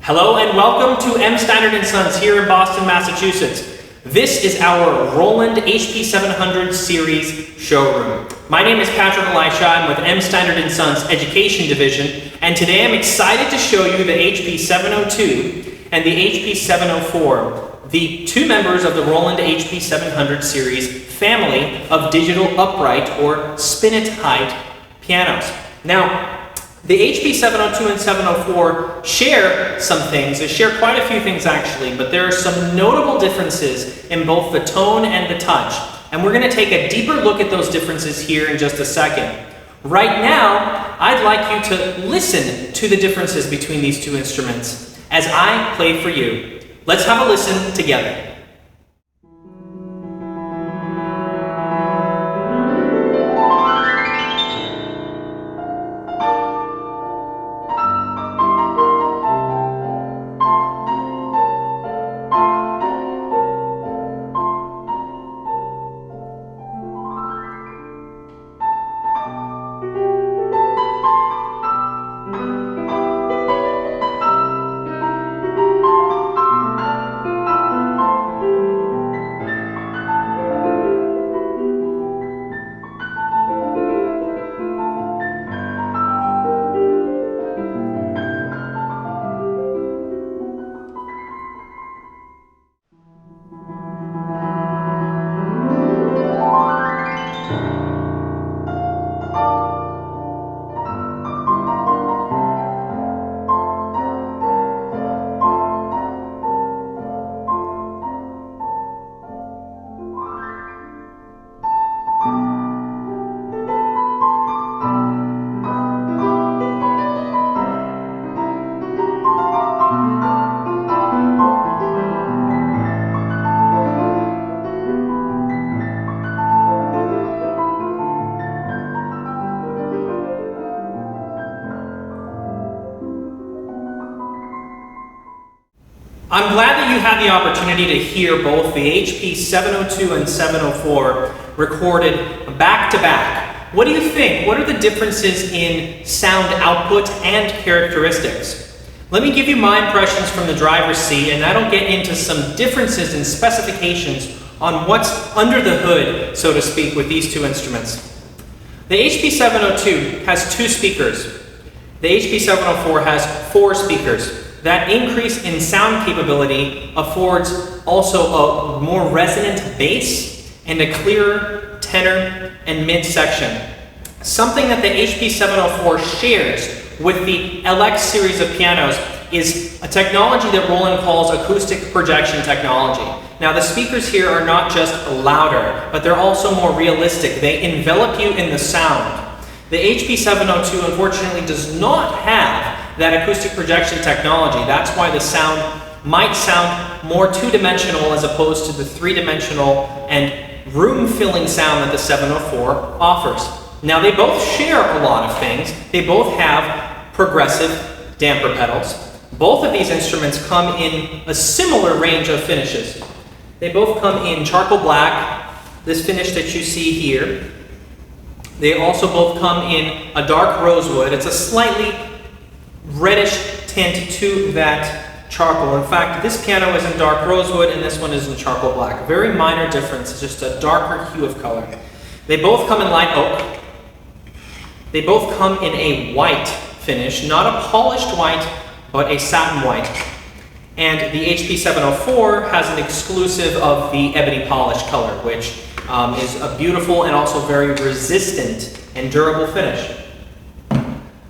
Hello and welcome to Steinert & Sons here in Boston, Massachusetts. This is our Roland HP700 series showroom. My name is Patrick Elisha. I'm with Steinert & Sons Education Division, and today I'm excited to show you the HP702 and the HP704, the two members of the Roland HP700 series family of digital upright or spinet height pianos. Now, the HP702 and 704 share some things. They share quite a few things actually, but there are some notable differences in both the tone and the touch. And we're going to take a deeper look at those differences here in just a second. Right now, I'd like you to listen to the differences between these two instruments as I play for you. Let's have a listen together. I'm glad that you had the opportunity to hear both the HP702 and 704 recorded back to back. What do you think? What are the differences in sound output and characteristics? Let me give you my impressions from the driver's seat, and that'll get into some differences in specifications on what's under the hood, so to speak, with these two instruments. The HP702 has 2 speakers. The HP704 has 4 speakers. That increase in sound capability affords also a more resonant bass and a clearer tenor and mid section. Something that the HP704 shares with the LX series of pianos is a technology that Roland calls acoustic projection technology. Now, the speakers here are not just louder, but they're also more realistic. They envelop you in the sound. The HP702 unfortunately does not have that acoustic projection technology. That's why the sound might sound more two-dimensional as opposed to the three-dimensional and room-filling sound that the 704 offers. Now, they both share a lot of things. They both have progressive damper pedals. Both of these instruments come in a similar range of finishes. They both come in charcoal black, this finish that you see here. They also both come in a dark rosewood. It's a slightly reddish tint to that charcoal. In fact, this piano is in dark rosewood and this one is in charcoal black. A very minor difference, it's just a darker hue of color. They both come in light oak. They both come in a white finish, not a polished white, but a satin white. And the HP704 has an exclusive of the ebony polish color, which is a beautiful and also very resistant and durable finish.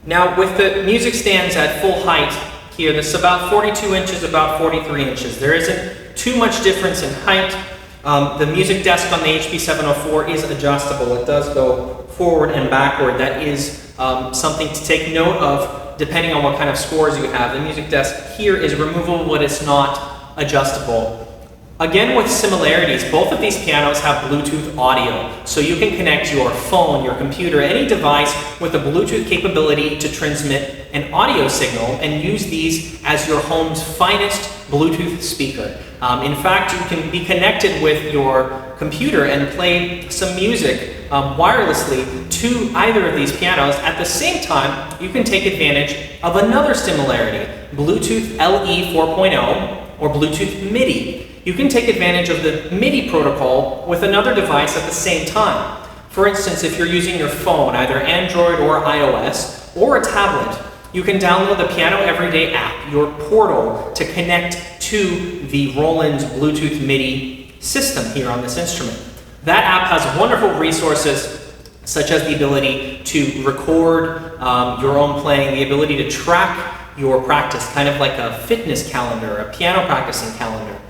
Now, with the music stands at full height here, this is about 42 inches, about 43 inches. There isn't too much difference in height. The music desk on the HP704 is adjustable. It does go forward and backward. That is something to take note of depending on what kind of scores you have. The music desk here is removable, but it's not adjustable. Again, with similarities, both of these pianos have Bluetooth audio, so you can connect your phone, your computer, any device with a Bluetooth capability to transmit an audio signal and use these as your home's finest Bluetooth speaker. In fact, you can be connected with your computer and play some music wirelessly to either of these pianos. At the same time, you can take advantage of another similarity, Bluetooth LE 4.0 or Bluetooth MIDI. You can take advantage of the MIDI protocol with another device at the same time. For instance, if you're using your phone, either Android or iOS, or a tablet, you can download the Piano Everyday app, your portal, to connect to the Roland Bluetooth MIDI system here on this instrument. That app has wonderful resources such as the ability to record your own playing, the ability to track your practice, kind of like a fitness calendar, a piano practicing calendar,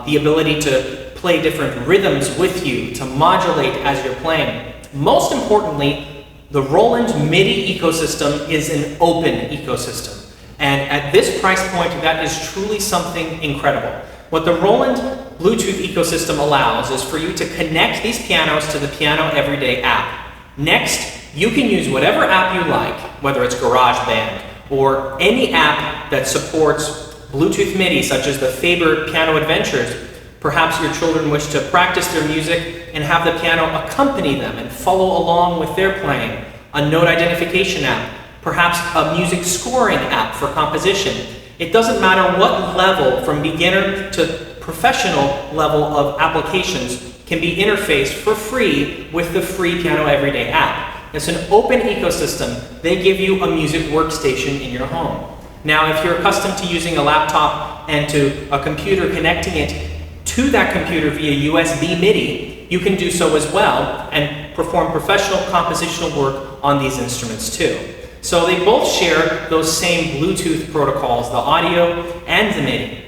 the ability to play different rhythms with you, to modulate as you're playing. Most importantly, the Roland MIDI ecosystem is an open ecosystem. And at this price point, that is truly something incredible. What the Roland Bluetooth ecosystem allows is for you to connect these pianos to the Piano Everyday app. Next, you can use whatever app you like, whether it's GarageBand or any app that supports Bluetooth MIDI, such as the Faber Piano Adventures. Perhaps your children wish to practice their music and have the piano accompany them and follow along with their playing. A note identification app, perhaps a music scoring app for composition. It doesn't matter what level, from beginner to professional level of applications, can be interfaced for free with the free Piano Everyday app. It's an open ecosystem. They give you a music workstation in your home. Now, if you're accustomed to using a laptop and to a computer, connecting it to that computer via USB MIDI, you can do so as well and perform professional compositional work on these instruments too. So they both share those same Bluetooth protocols, the audio and the MIDI.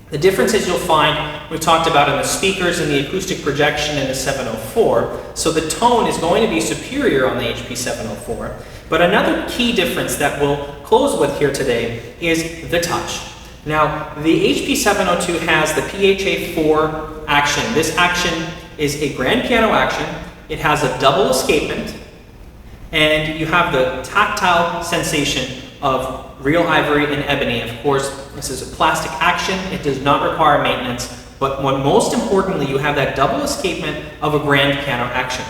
The differences you'll find, we've talked about in the speakers and the acoustic projection in the 704, so the tone is going to be superior on the HP704. But another key difference that we'll close with here today is the touch. Now, the HP702 has the PHA4 action. This action is a grand piano action. It has a double escapement, and you have the tactile sensation of real ivory and ebony. Of course, this is a plastic action. It does not require maintenance, but most importantly, you have that double escapement of a grand piano action.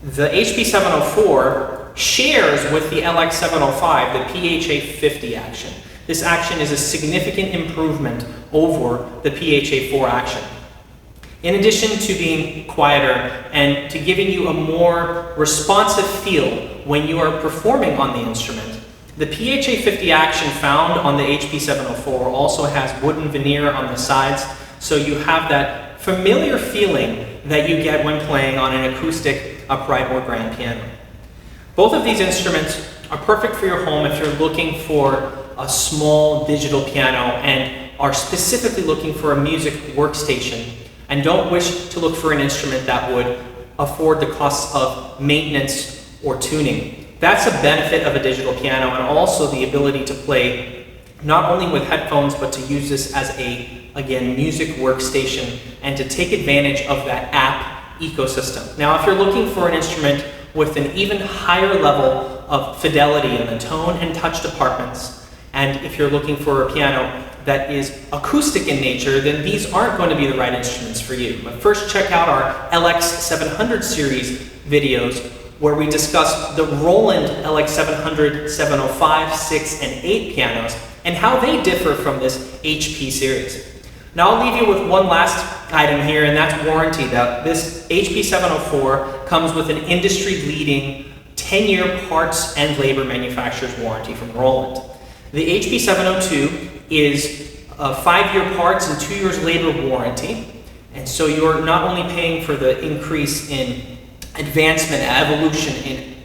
The HP704 shares with the LX705 the PHA50 action. This action is a significant improvement over the PHA4 action. In addition to being quieter and to giving you a more responsive feel when you are performing on the instrument, the PHA50 action found on the HP704 also has wooden veneer on the sides, so you have that familiar feeling that you get when playing on an acoustic, upright, or grand piano. Both of these instruments are perfect for your home if you're looking for a small digital piano and are specifically looking for a music workstation and don't wish to look for an instrument that would afford the costs of maintenance or tuning. That's a benefit of a digital piano, and also the ability to play not only with headphones, but to use this as a, again, music workstation and to take advantage of that app ecosystem. Now, if you're looking for an instrument with an even higher level of fidelity in the tone and touch departments, and if you're looking for a piano that is acoustic in nature, then these aren't going to be the right instruments for you. But first, check out our LX700 series videos where we discuss the Roland LX700, 705, 6, and 8 pianos and how they differ from this HP series. Now I'll leave you with one last item here, and that's warranty. This HP704 comes with an industry-leading 10-year parts and labor manufacturer's warranty from Roland. The HP702 is a 5-year parts and 2 years labor warranty, and so you're not only paying for the increase in advancement, evolution in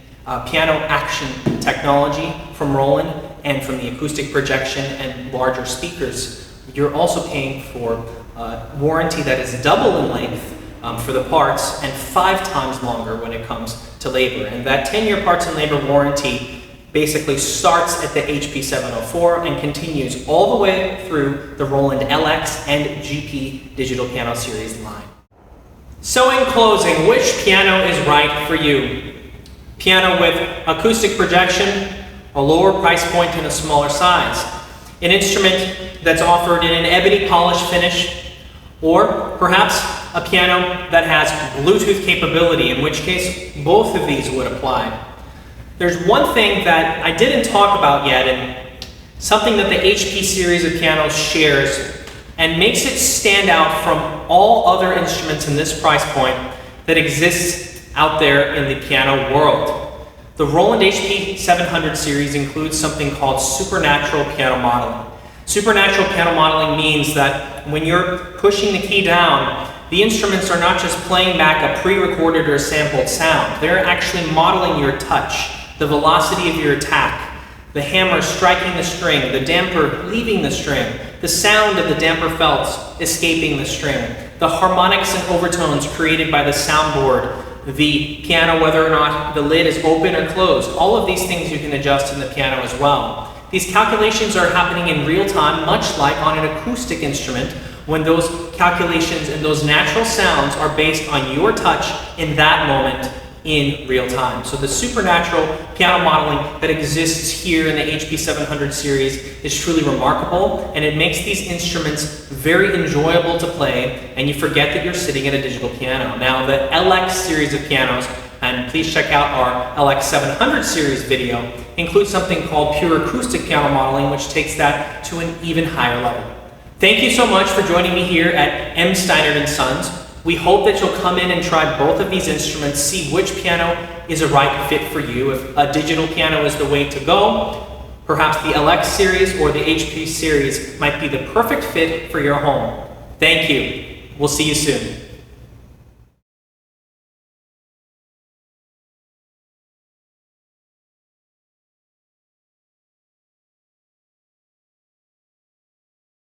piano action technology from Roland and from the acoustic projection and larger speakers, you're also paying for warranty that is double in length for the parts and 5 times longer when it comes to labor. And that 10-year parts and labor warranty basically starts at the HP704 and continues all the way through the Roland LX and GP digital piano series line. So in closing, which piano is right for you? Piano with acoustic projection, a lower price point and a smaller size. An instrument that's offered in an ebony polish finish, or perhaps a piano that has Bluetooth capability, in which case both of these would apply. There's one thing that I didn't talk about yet, and something that the HP series of pianos shares and makes it stand out from all other instruments in this price point that exists out there in the piano world. The Roland HP700 series includes something called supernatural piano modeling. Supernatural piano modeling means that when you're pushing the key down, the instruments are not just playing back a pre-recorded or sampled sound. They're actually modeling your touch, the velocity of your attack, the hammer striking the string, the damper leaving the string, the sound of the damper felts escaping the string, the harmonics and overtones created by the soundboard, the piano, whether or not the lid is open or closed. All of these things you can adjust in the piano as well. These calculations are happening in real time, much like on an acoustic instrument, when those calculations and those natural sounds are based on your touch in that moment in real time. So the supernatural piano modeling that exists here in the HP700 series is truly remarkable, and it makes these instruments very enjoyable to play, and you forget that you're sitting at a digital piano. Now the LX series of pianos, and please check out our LX700 series video, includes something called pure acoustic piano modeling, which takes that to an even higher level. Thank you so much for joining me here at M. Steinert & Sons. We hope that you'll come in and try both of these instruments, see which piano is a right fit for you. If a digital piano is the way to go, perhaps the LX series or the HP series might be the perfect fit for your home. Thank you. We'll see you soon.